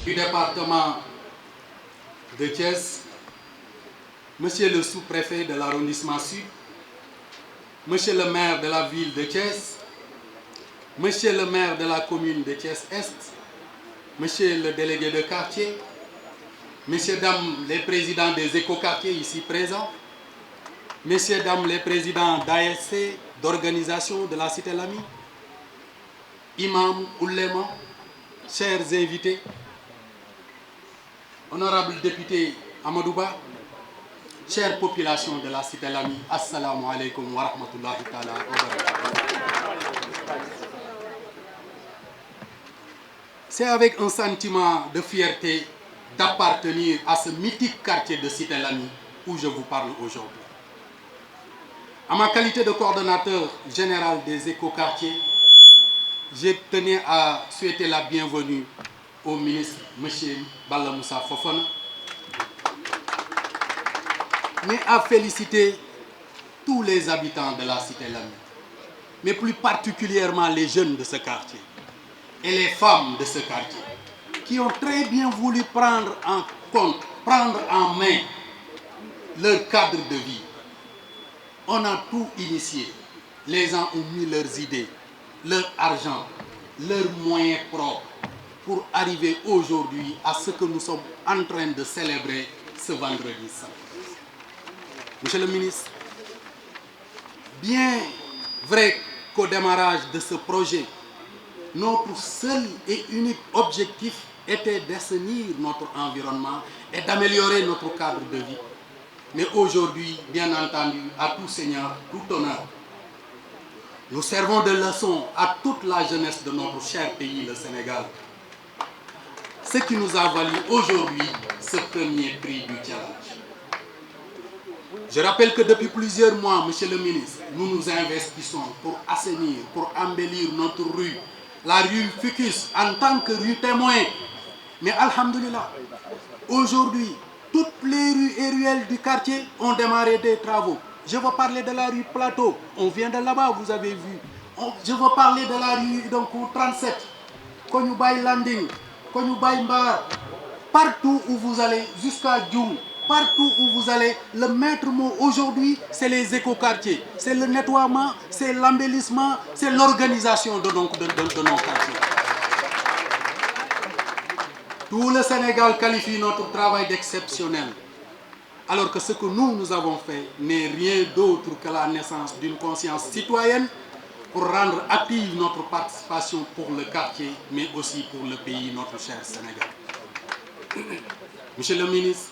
Du département de Thiès, Monsieur le sous-préfet de l'arrondissement Sud, Monsieur le maire de la ville de Thiès, Monsieur le maire de la commune de Thiès-Est, Monsieur le délégué de quartier, Messieurs, dames, les présidents des écoquartiers ici présents, Messieurs, dames, les présidents d'ASC, d'organisation de la Cité Lamy, imams, oulémas, chers invités, honorable député Amadouba, chère population de la Cité Lamy, assalamu alaikum wa rahmatullahi ta'ala wa barakatuh. C'est avec un sentiment de fierté d'appartenir à ce mythique quartier de Cité Lamy où je vous parle aujourd'hui. À ma qualité de coordonnateur général des écoquartiers, je tenais à souhaiter la bienvenue au ministre M. Balla Moussa Fofana, mais à féliciter tous les habitants de la Cité Lamy, mais plus particulièrement les jeunes de ce quartier et les femmes de ce quartier, qui ont très bien voulu prendre en compte, prendre en main leur cadre de vie. On a tout initié. Les gens ont mis leurs idées, leur argent, leurs moyens propres pour arriver aujourd'hui à ce que nous sommes en train de célébrer ce vendredi saint. Monsieur le ministre, bien vrai qu'au démarrage de ce projet, notre seul et unique objectif était d'assainir notre environnement et d'améliorer notre cadre de vie. Mais aujourd'hui, bien entendu, à tout seigneur, tout honneur, nous servons de leçon à toute la jeunesse de notre cher pays, le Sénégal. Ce qui nous a valu aujourd'hui ce premier prix du challenge. Je rappelle que depuis plusieurs mois, monsieur le ministre, nous nous investissons pour assainir, pour embellir notre rue, la rue Fucus en tant que rue témoin. Mais alhamdoulilah, aujourd'hui, toutes les rues et ruelles du quartier ont démarré des travaux. Je veux parler de la rue Plateau, on vient de là-bas, vous avez vu. Je veux parler de la rue donc, 37, Konyubaï Landing, Konyubaï Mbar, partout où vous allez, jusqu'à Djoum, partout où vous allez, le maître mot aujourd'hui, c'est les écoquartiers, c'est le nettoiement, c'est l'embellissement, c'est l'organisation de nos quartiers. Tout le Sénégal qualifie notre travail d'exceptionnel, alors que ce que nous avons fait n'est rien d'autre que la naissance d'une conscience citoyenne pour rendre active notre participation pour le quartier, mais aussi pour le pays, notre cher Sénégal. Monsieur le ministre,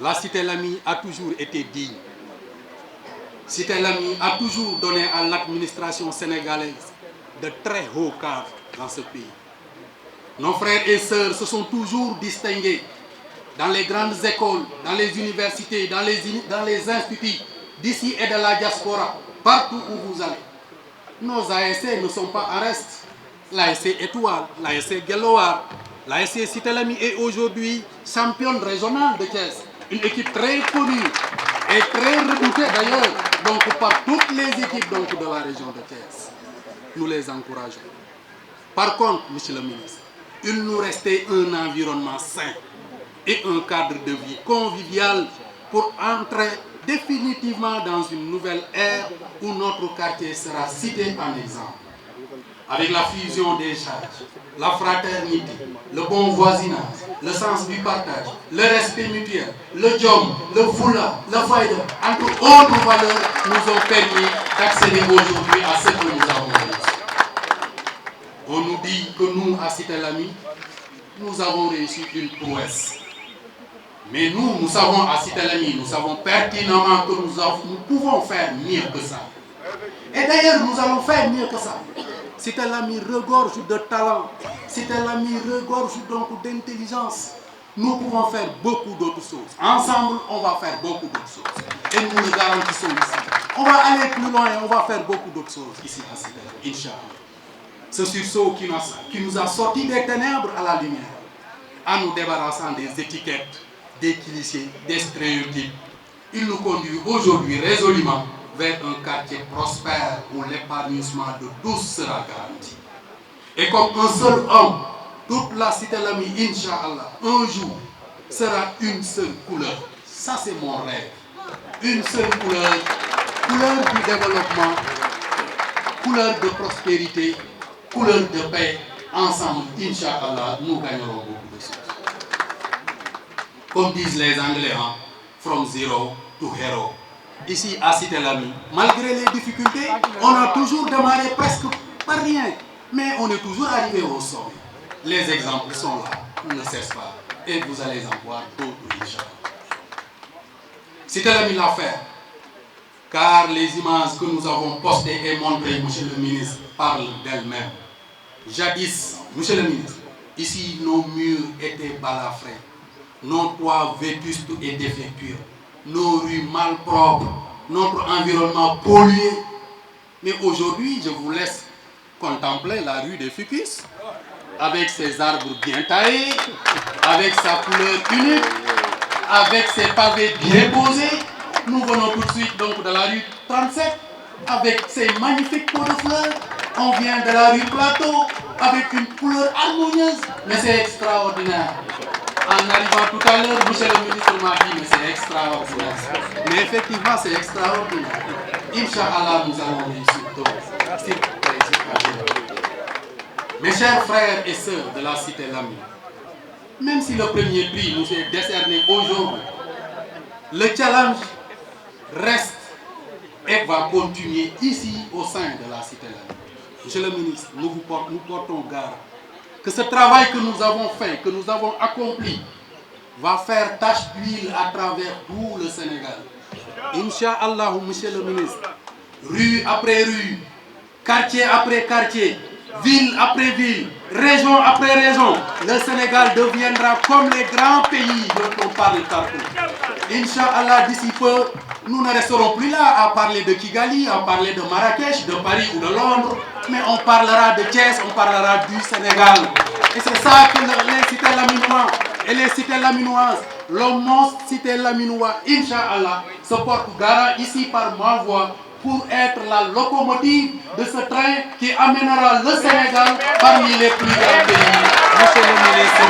la Cité Lamy a toujours été digne. Cité Lamy a toujours donné à l'administration sénégalaise de très hauts cadres dans ce pays. Nos frères et sœurs se sont toujours distingués dans les grandes écoles, dans les universités, dans les instituts d'ici et de la diaspora, partout où vous allez. Nos ASC ne sont pas en reste. L'ASC Étoile, l'ASC Guelloar, l'ASC Cité Lamy est aujourd'hui championne régionale de Thiès. Une équipe très connue et très redoutée d'ailleurs donc par toutes les équipes donc, de la région de Thiès. Nous les encourageons. Par contre, monsieur le ministre, il nous restait un environnement sain et un cadre de vie convivial pour entrer définitivement dans une nouvelle ère où notre quartier sera cité en exemple. Avec la fusion des charges, la fraternité, le bon voisinage, le sens du partage, le respect mutuel, le job, le foula, le faïda, entre autres valeurs, nous ont permis d'accéder aujourd'hui à ce que nous avons réussi. On nous dit que nous, à Cité Lamy, nous avons réussi une prouesse. Mais nous savons à Cité Lamy, nous savons pertinemment que nous pouvons faire mieux que ça. Et d'ailleurs, nous allons faire mieux que ça. Cité Lamy regorge de talent. Cité Lamy regorge donc d'intelligence. Nous pouvons faire beaucoup d'autres choses. Ensemble, on va faire beaucoup d'autres choses. Et nous le garantissons ici. On va aller plus loin et on va faire beaucoup d'autres choses ici à Cité Lamy, Inch'Allah. Ce sursaut qui nous a sortis des ténèbres à la lumière, en nous débarrassant des étiquettes, des clichés, des stéréotypes. Il nous conduit aujourd'hui résolument vers un quartier prospère où l'épanouissement de tous sera garanti. Et comme un seul homme, toute la Cité Lamy, Inch'Allah, un jour, sera une seule couleur. Ça, c'est mon rêve. Une seule couleur, couleur du développement, couleur de prospérité, couleur de paix. Ensemble, Inch'Allah, nous gagnerons beaucoup de choses. Comme disent les Anglais, hein, from zero to hero. Ici, à Cité Lamy, malgré les difficultés, on a toujours démarré presque par rien. Mais on est toujours arrivé au sommet. Les exemples sont là, ne cessent pas. Et vous allez en voir d'autres, Inch'Allah. Cité Lamy l'a fait, car les images que nous avons postées et montrées, monsieur le ministre, parlent d'elles-mêmes. Jadis, monsieur le ministre, ici nos murs étaient balafrés, nos toits vétustes et défectueux, nos rues malpropres, notre environnement pollué. Mais aujourd'hui, je vous laisse contempler la rue des Ficus, avec ses arbres bien taillés, avec sa couleur unique, avec ses pavés bien posés. Nous venons tout de suite donc de la rue 37, avec ses magnifiques pots de fleurs. On vient de la rue Plateau, avec une couleur harmonieuse, mais c'est extraordinaire. En arrivant tout à l'heure, monsieur le ministre m'a dit, mais c'est extraordinaire. Mais effectivement, c'est extraordinaire. Inch'Allah, nous allons réussir tous. Mes chers frères et sœurs de la Cité Lamy, même si le premier prix nous est décerné aujourd'hui, le challenge reste et va continuer ici au sein de la Cité Lamy. Monsieur le ministre, nous portons garde que ce travail que nous avons fait, que nous avons accompli, va faire tache d'huile à travers tout le Sénégal. Inch'Allah, monsieur le ministre, rue après rue, quartier après quartier, ville après ville, région après région, le Sénégal deviendra comme les grands pays dont on parle partout. Inch'Allah, d'ici peu, nous ne resterons plus là à parler de Kigali, à parler de Marrakech, de Paris ou de Londres, mais on parlera de Thiès, on parlera du Sénégal. Et c'est ça que les cités laminois et les cités laminoises, le monstre cité laminois, Inch'Allah, se porte garant ici par ma voix pour être la locomotive de ce train qui amènera le Sénégal parmi les plus grands pays. Monsieur le ministre.